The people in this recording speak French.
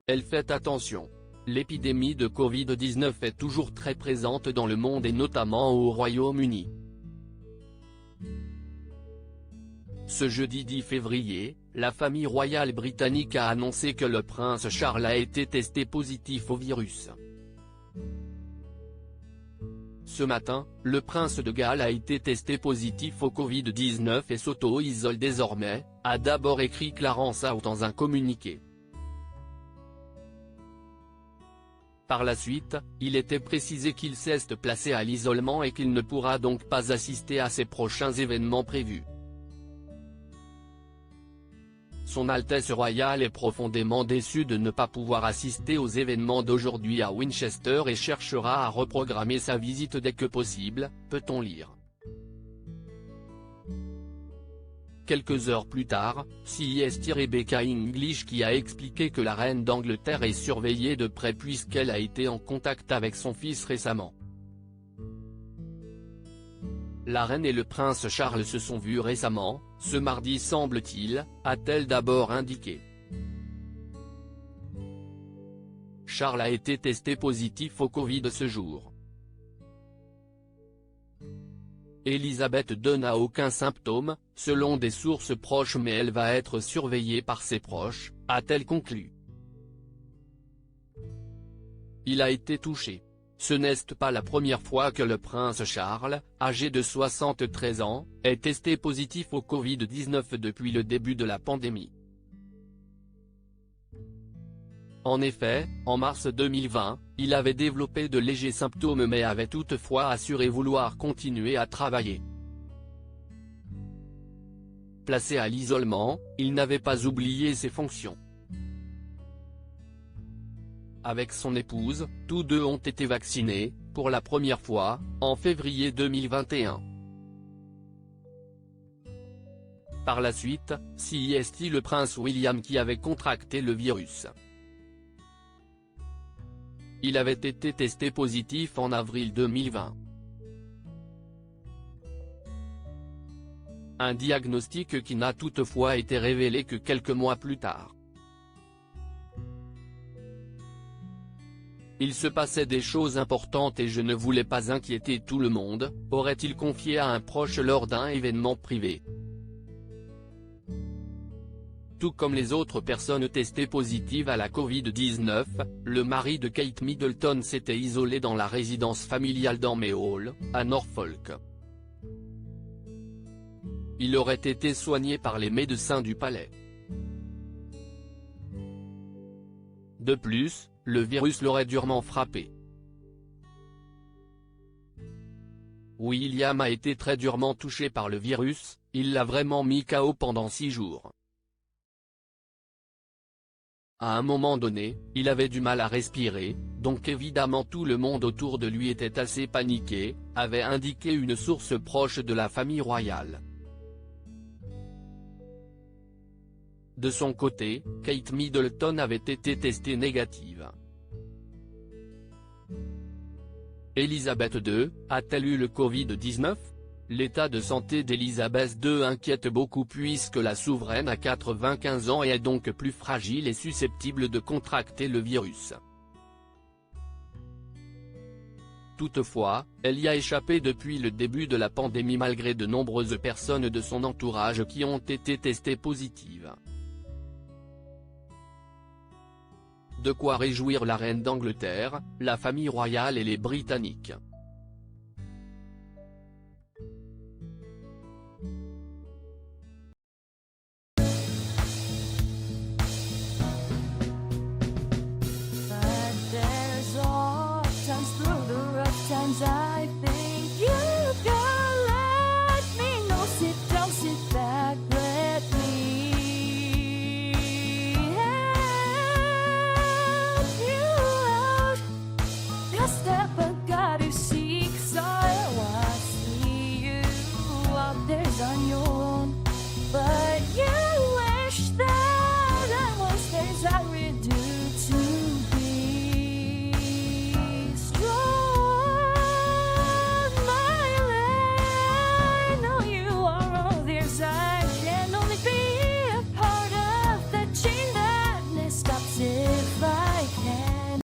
Elle fait attention. L'épidémie de Covid-19 est toujours très présente dans le monde et notamment au Royaume-Uni. Ce jeudi 10 février, la famille royale britannique a annoncé que le prince Charles a été testé positif au virus. Ce matin, le prince de Galles a été testé positif au Covid-19 et s'auto-isole désormais, a d'abord écrit Clarence Howe dans un communiqué. Par la suite, il était précisé qu'il s'est placé à l'isolement et qu'il ne pourra donc pas assister à ses prochains événements prévus. Son Altesse royale est profondément déçue de ne pas pouvoir assister aux événements d'aujourd'hui à Winchester et cherchera à reprogrammer sa visite dès que possible, peut-on lire. Quelques heures plus tard, c'est Rebecca English qui a expliqué que la reine d'Angleterre est surveillée de près puisqu'elle a été en contact avec son fils récemment. La reine et le prince Charles se sont vus récemment, ce mardi semble-t-il, a-t-elle d'abord indiqué. Charles a été testé positif au Covid ce jour. Elisabeth II n'a aucun symptôme, selon des sources proches, mais elle va être surveillée par ses proches, a-t-elle conclu. Il a été touché. Ce n'est pas la première fois que le prince Charles, âgé de 73 ans, est testé positif au Covid-19 depuis le début de la pandémie. En effet, en mars 2020, il avait développé de légers symptômes mais avait toutefois assuré vouloir continuer à travailler. Placé à l'isolement, il n'avait pas oublié ses fonctions. Avec son épouse, tous deux ont été vaccinés, pour la première fois, en février 2021. Par la suite, c'est le prince William qui avait contracté le virus. Il avait été testé positif en avril 2020. Un diagnostic qui n'a toutefois été révélé que quelques mois plus tard. Il se passait des choses importantes et je ne voulais pas inquiéter tout le monde, aurait-il confié à un proche lors d'un événement privé. Tout comme les autres personnes testées positives à la Covid-19, le mari de Kate Middleton s'était isolé dans la résidence familiale d'Amey Hall, à Norfolk. Il aurait été soigné par les médecins du palais. De plus, le virus l'aurait durement frappé. William a été très durement touché par le virus, il l'a vraiment mis KO pendant 6 jours. À un moment donné, il avait du mal à respirer, donc évidemment tout le monde autour de lui était assez paniqué, avait indiqué une source proche de la famille royale. De son côté, Kate Middleton avait été testée négative. Elisabeth II, a-t-elle eu le Covid-19 ? L'état de santé d'Elisabeth II inquiète beaucoup puisque la souveraine a 95 ans et est donc plus fragile et susceptible de contracter le virus. Toutefois, elle y a échappé depuis le début de la pandémie malgré de nombreuses personnes de son entourage qui ont été testées positives. De quoi réjouir la reine d'Angleterre, la famille royale et les Britanniques.